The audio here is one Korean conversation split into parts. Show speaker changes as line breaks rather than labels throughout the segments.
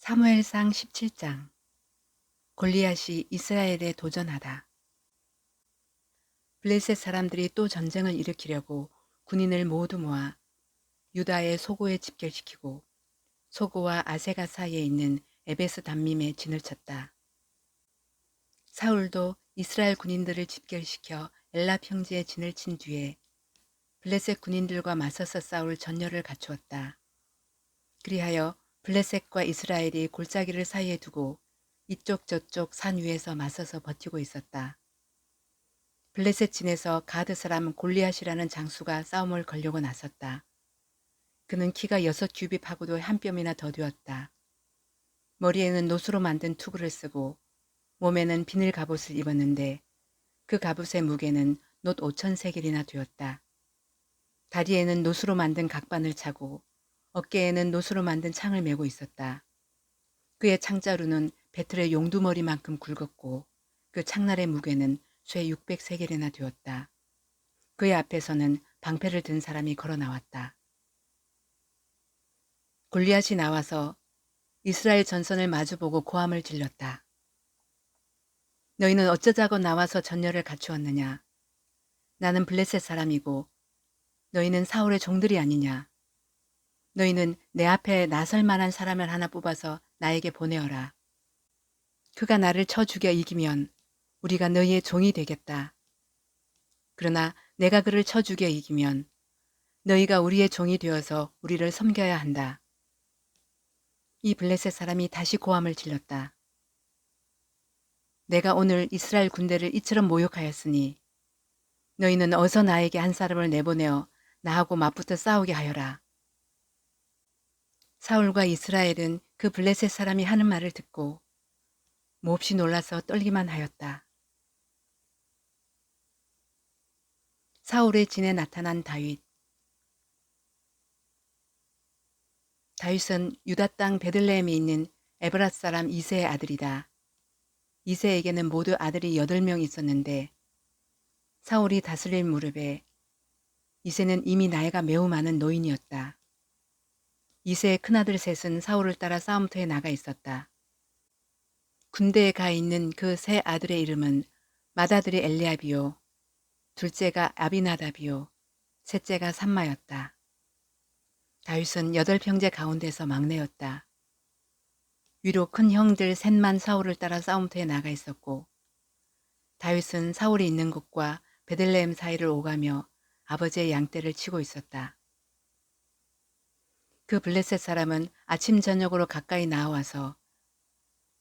사무엘상 17장. 골리앗이 이스라엘에 도전하다. 블레셋 사람들이 또 전쟁을 일으키려고 군인을 모두 모아 유다의 소고에 집결시키고 소고와 아세가 사이에 있는 에베스 담밈에 진을 쳤다. 사울도 이스라엘 군인들을 집결시켜 엘라 평지에 진을 친 뒤에 블레셋 군인들과 맞서서 싸울 전열을 갖추었다. 그리하여 블레셋과 이스라엘이 골짜기를 사이에 두고 이쪽 저쪽 산 위에서 맞서서 버티고 있었다. 블레셋 진에서 가드 사람 골리앗이라는 장수가 싸움을 걸려고 나섰다. 그는 키가 6규빗하고도 한 뼘이나 더 되었다. 머리에는 노수로 만든 투구를 쓰고 몸에는 비늘 갑옷을 입었는데 그 갑옷의 무게는 놋 5,000세겔이나 되었다. 다리에는 노수로 만든 각반을 차고 어깨에는 노수로 만든 창을 메고 있었다. 그의 창자루는 배틀의 용두머리만큼 굵었고 그 창날의 무게는 쇠 600세겔이나 되었다. 그의 앞에서는 방패를 든 사람이 걸어 나왔다. 골리앗이 나와서 이스라엘 전선을 마주보고 고함을 질렀다. 너희는 어쩌자고 나와서 전열을 갖추었느냐? 나는 블레셋 사람이고 너희는 사울의 종들이 아니냐? 너희는 내 앞에 나설 만한 사람을 하나 뽑아서 나에게 보내어라. 그가 나를 쳐 죽여 이기면 우리가 너희의 종이 되겠다. 그러나 내가 그를 쳐 죽여 이기면 너희가 우리의 종이 되어서 우리를 섬겨야 한다. 이 블레셋 사람이 다시 고함을 질렀다. 내가 오늘 이스라엘 군대를 이처럼 모욕하였으니 너희는 어서 나에게 한 사람을 내보내어 나하고 맞붙어 싸우게 하여라. 사울과 이스라엘은 그 블레셋 사람이 하는 말을 듣고 몹시 놀라서 떨기만 하였다. 사울의 진에 나타난 다윗. 다윗은 유다 땅 베들레헴에 있는 에브랏 사람 이새의 아들이다. 이새에게는 모두 아들이 8명 있었는데 사울이 다스릴 무렵에 이새는 이미 나이가 매우 많은 노인이었다. 이새의 큰아들 셋은 사울을 따라 싸움터에 나가 있었다. 군대에 가 있는 그 세 아들의 이름은 맏아들이 엘리압이요, 둘째가 아비나답이요, 셋째가 삼마였다. 다윗은 8형제 가운데서 막내였다. 위로 큰 형들 셋만 사울을 따라 싸움터에 나가 있었고 다윗은 사울이 있는 곳과 베들레헴 사이를 오가며 아버지의 양떼를 치고 있었다. 그 블레셋 사람은 아침 저녁으로 가까이 나와서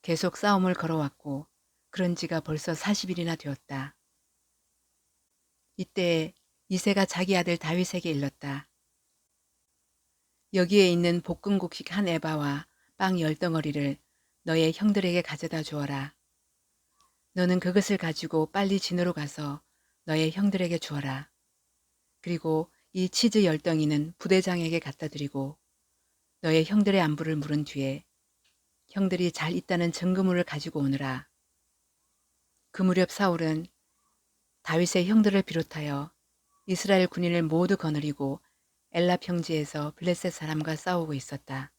계속 싸움을 걸어왔고 그런 지가 벌써 40일이나 되었다. 이때 이새가 자기 아들 다윗에게 일렀다. 여기에 있는 볶음국식 한 에바와 빵 10덩어리를 너의 형들에게 가져다 주어라. 너는 그것을 가지고 빨리 진으로 가서 너의 형들에게 주어라. 그리고 이 치즈 10덩이는 부대장에게 갖다 드리고 너의 형들의 안부를 물은 뒤에 형들이 잘 있다는 증거물을 가지고 오너라. 그 무렵 사울은 다윗의 형들을 비롯하여 이스라엘 군인을 모두 거느리고 엘라 평지에서 블레셋 사람과 싸우고 있었다.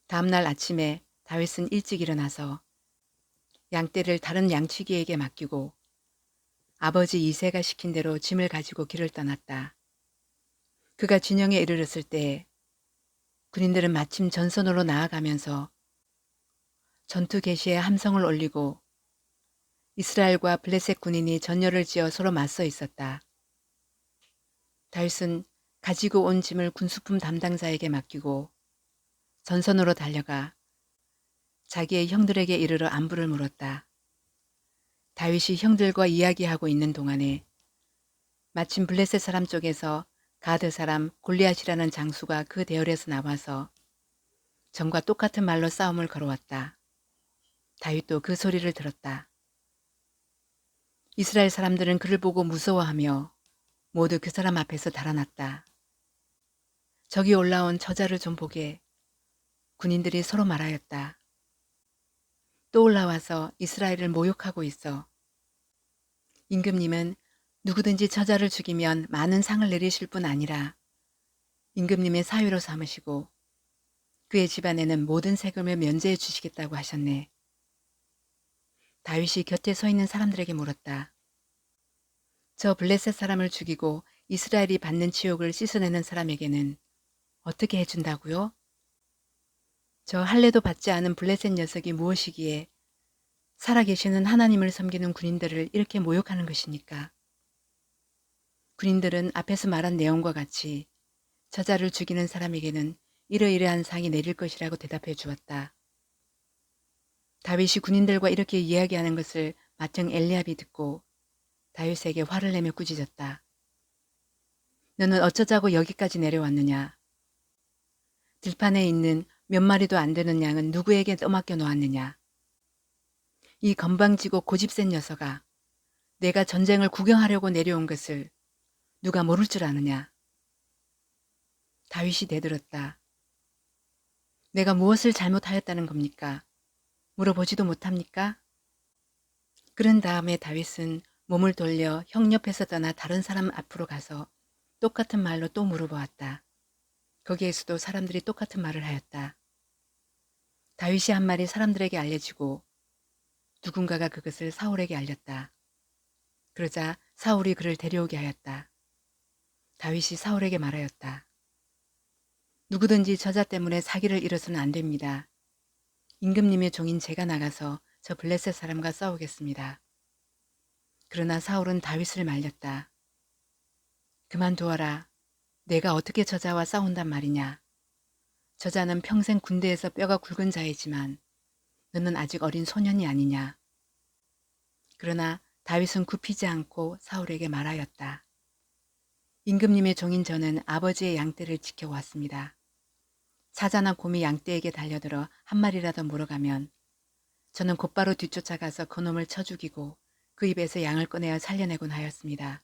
다음날 아침에 다윗은 일찍 일어나서 양떼를 다른 양치기에게 맡기고 아버지 이새가 시킨 대로 짐을 가지고 길을 떠났다. 그가 진영에 이르렀을 때 군인들은 마침 전선으로 나아가면서 전투 개시에 함성을 올리고 이스라엘과 블레셋 군인이 전열을 지어 서로 맞서 있었다. 다윗은 가지고 온 짐을 군수품 담당자에게 맡기고 전선으로 달려가 자기의 형들에게 이르러 안부를 물었다. 다윗이 형들과 이야기하고 있는 동안에 마침 블레셋 사람 쪽에서 가드 사람 골리앗이라는 장수가 그 대열에서 나와서 전과 똑같은 말로 싸움을 걸어왔다. 다윗도 그 소리를 들었다. 이스라엘 사람들은 그를 보고 무서워하며 모두 그 사람 앞에서 달아났다. 저기 올라온 저자를 좀 보게. 군인들이 서로 말하였다. 또 올라와서 이스라엘을 모욕하고 있어. 임금님은 누구든지 저자를 죽이면 많은 상을 내리실 뿐 아니라 임금님의 사위로 삼으시고 그의 집안에는 모든 세금을 면제해 주시겠다고 하셨네. 다윗이 곁에 서 있는 사람들에게 물었다. 저 블레셋 사람을 죽이고 이스라엘이 받는 치욕을 씻어내는 사람에게는 어떻게 해준다고요? 저 할례도 받지 않은 블레셋 녀석이 무엇이기에 살아계시는 하나님을 섬기는 군인들을 이렇게 모욕하는 것입니까? 군인들은 앞에서 말한 내용과 같이 저자를 죽이는 사람에게는 이러이러한 상이 내릴 것이라고 대답해 주었다. 다윗이 군인들과 이렇게 이야기하는 것을 맏형 엘리압이 듣고 다윗에게 화를 내며 꾸짖었다. 너는 어쩌자고 여기까지 내려왔느냐? 들판에 있는 몇 마리도 안 되는 양은 누구에게 떠맡겨 놓았느냐? 이 건방지고 고집센 녀석아, 내가 전쟁을 구경하려고 내려온 것을 누가 모를 줄 아느냐? 다윗이 대들었다. 내가 무엇을 잘못하였다는 겁니까? 물어보지도 못합니까? 그런 다음에 다윗은 몸을 돌려 형 옆에서 떠나 다른 사람 앞으로 가서 똑같은 말로 또 물어보았다. 거기에서도 사람들이 똑같은 말을 하였다. 다윗이 한 말이 사람들에게 알려지고 누군가가 그것을 사울에게 알렸다. 그러자 사울이 그를 데려오게 하였다. 다윗이 사울에게 말하였다. 누구든지 저자 때문에 사기를 잃어서는 안 됩니다. 임금님의 종인 제가 나가서 저 블레셋 사람과 싸우겠습니다. 그러나 사울은 다윗을 말렸다. 그만두어라. 내가 어떻게 저자와 싸운단 말이냐. 저자는 평생 군대에서 뼈가 굵은 자이지만 너는 아직 어린 소년이 아니냐. 그러나 다윗은 굽히지 않고 사울에게 말하였다. 임금님의 종인 저는 아버지의 양떼를 지켜왔습니다. 사자나 곰이 양떼에게 달려들어 한 마리라도 물어가면 저는 곧바로 뒤쫓아가서 그놈을 쳐 죽이고 그 입에서 양을 꺼내어 살려내곤 하였습니다.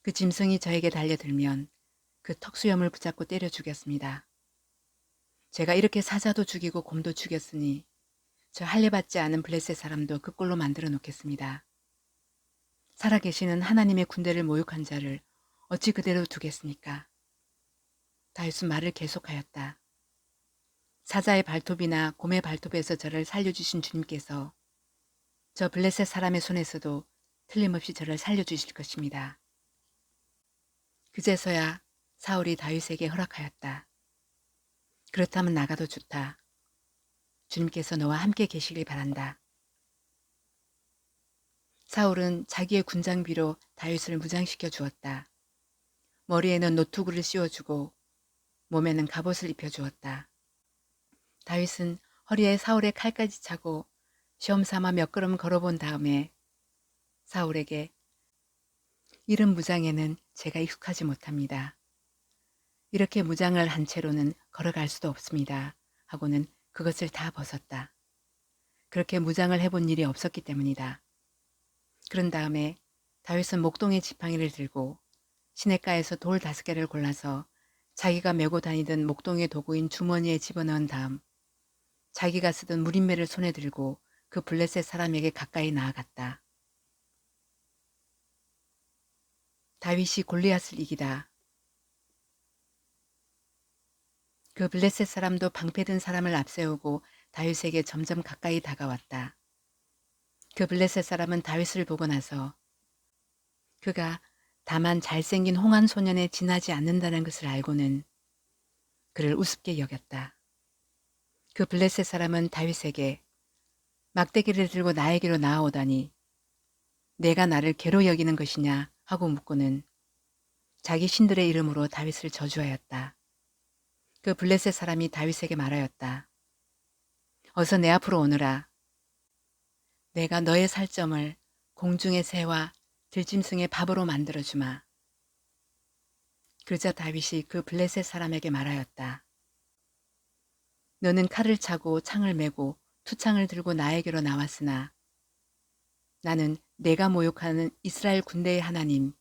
그 짐승이 저에게 달려들면 그 턱수염을 붙잡고 때려 죽였습니다. 제가 이렇게 사자도 죽이고 곰도 죽였으니 저 할례받지 않은 블레셋 사람도 그 꼴로 만들어 놓겠습니다. 살아계시는 하나님의 군대를 모욕한 자를 어찌 그대로 두겠습니까? 다윗은 말을 계속하였다. 사자의 발톱이나 곰의 발톱에서 저를 살려주신 주님께서 저 블레셋 사람의 손에서도 틀림없이 저를 살려주실 것입니다. 그제서야 사울이 다윗에게 허락하였다. 그렇다면 나가도 좋다. 주님께서 너와 함께 계시길 바란다. 사울은 자기의 군장비로 다윗을 무장시켜 주었다. 머리에는 노투구를 씌워주고 몸에는 갑옷을 입혀주었다. 다윗은 허리에 사울의 칼까지 차고 시험삼아 몇 걸음 걸어본 다음에 사울에게 이런 무장에는 제가 익숙하지 못합니다. 이렇게 무장을 한 채로는 걸어갈 수도 없습니다. 하고는 그것을 다 벗었다. 그렇게 무장을 해본 일이 없었기 때문이다. 그런 다음에 다윗은 목동의 지팡이를 들고 시냇가에서 돌 5개를 골라서 자기가 메고 다니던 목동의 도구인 주머니에 집어넣은 다음 자기가 쓰던 무림매를 손에 들고 그 블레셋 사람에게 가까이 나아갔다. 다윗이 골리앗을 이기다. 그 블레셋 사람도 방패든 사람을 앞세우고 다윗에게 점점 가까이 다가왔다. 그 블레셋 사람은 다윗을 보고 나서 그가 다만 잘생긴 홍한 소년에 지나지 않는다는 것을 알고는 그를 우습게 여겼다. 그 블레셋 사람은 다윗에게 막대기를 들고 나에게로 나아오다니 내가 나를 개로 여기는 것이냐 하고 묻고는 자기 신들의 이름으로 다윗을 저주하였다. 그 블레셋 사람이 다윗에게 말하였다. 어서 내 앞으로 오너라. 내가 너의 살점을 공중의 새와 들짐승의 밥으로 만들어주마. 그러자 다윗이 그 블레셋 사람에게 말하였다. 너는 칼을 차고 창을 메고 투창을 들고 나에게로 나왔으나 나는 내가 모욕하는 이스라엘 군대의 하나님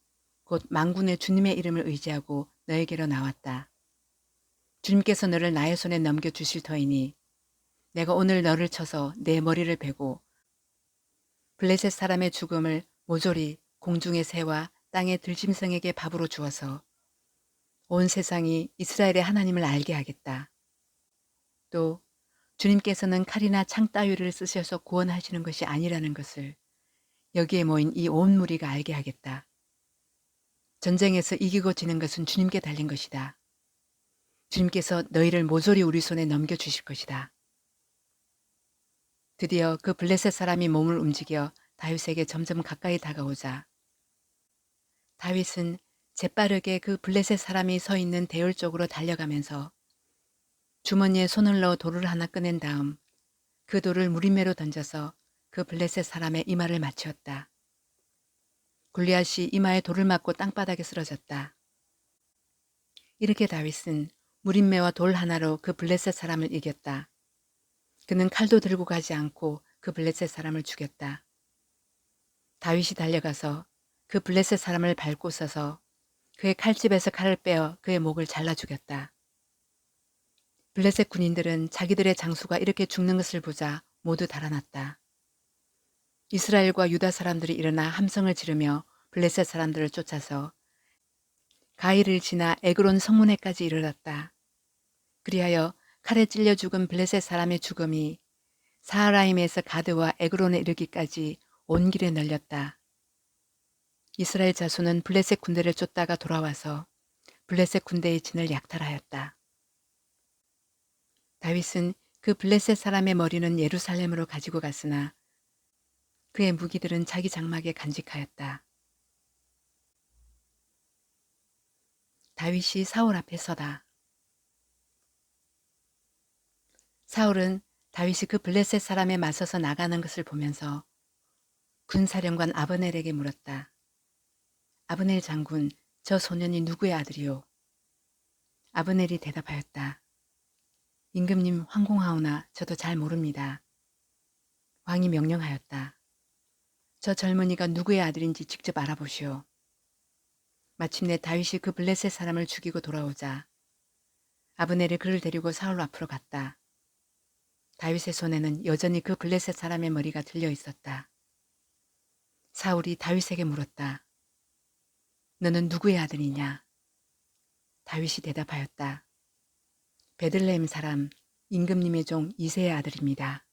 곧 만군의 주님의 이름을 의지하고 너에게로 나왔다. 주님께서 너를 나의 손에 넘겨주실 터이니 내가 오늘 너를 쳐서 내 머리를 베고 블레셋 사람의 죽음을 모조리 공중의 새와 땅의 들짐승에게 밥으로 주어서 온 세상이 이스라엘의 하나님을 알게 하겠다. 또 주님께서는 칼이나 창 따위를 쓰셔서 구원하시는 것이 아니라는 것을 여기에 모인 이 온 무리가 알게 하겠다. 전쟁에서 이기고 지는 것은 주님께 달린 것이다. 주님께서 너희를 모조리 우리 손에 넘겨주실 것이다. 드디어 그 블레셋 사람이 몸을 움직여 다윗에게 점점 가까이 다가오자 다윗은 재빠르게 그 블레셋 사람이 서 있는 대열 쪽으로 달려가면서 주머니에 손을 넣어 돌을 하나 꺼낸 다음 그 돌을 무림매로 던져서 그 블레셋 사람의 이마를 맞추었다. 골리앗이 이마에 돌을 맞고 땅바닥에 쓰러졌다. 이렇게 다윗은 무림매와 돌 하나로 그 블레셋 사람을 이겼다. 그는 칼도 들고 가지 않고 그 블레셋 사람을 죽였다. 다윗이 달려가서 그 블레셋 사람을 밟고 서서 그의 칼집에서 칼을 빼어 그의 목을 잘라 죽였다. 블레셋 군인들은 자기들의 장수가 이렇게 죽는 것을 보자 모두 달아났다. 이스라엘과 유다 사람들이 일어나 함성을 지르며 블레셋 사람들을 쫓아서 가이를 지나 에그론 성문에까지 이르렀다. 그리하여 칼에 찔려 죽은 블레셋 사람의 죽음이 사하라임에서 가드와 에그론에 이르기까지 온 길에 널렸다. 이스라엘 자손은 블레셋 군대를 쫓다가 돌아와서 블레셋 군대의 진을 약탈하였다. 다윗은 그 블레셋 사람의 머리는 예루살렘으로 가지고 갔으나 그의 무기들은 자기 장막에 간직하였다. 다윗이 사울 앞에 서다. 사울은 다윗이 그 블레셋 사람에 맞서서 나가는 것을 보면서 군사령관 아브넬에게 물었다. 아브넬 장군, 저 소년이 누구의 아들이오? 아브넬이 대답하였다. 임금님 황공하오나 저도 잘 모릅니다. 왕이 명령하였다. 저 젊은이가 누구의 아들인지 직접 알아보시오. 마침내 다윗이 그 블레셋 사람을 죽이고 돌아오자 아브넬이 그를 데리고 사울 앞으로 갔다. 다윗의 손에는 여전히 그 블레셋 사람의 머리가 들려 있었다. 사울이 다윗에게 물었다. 너는 누구의 아들이냐? 다윗이 대답하였다. 베들레헴 사람 임금님의 종 이새의 아들입니다.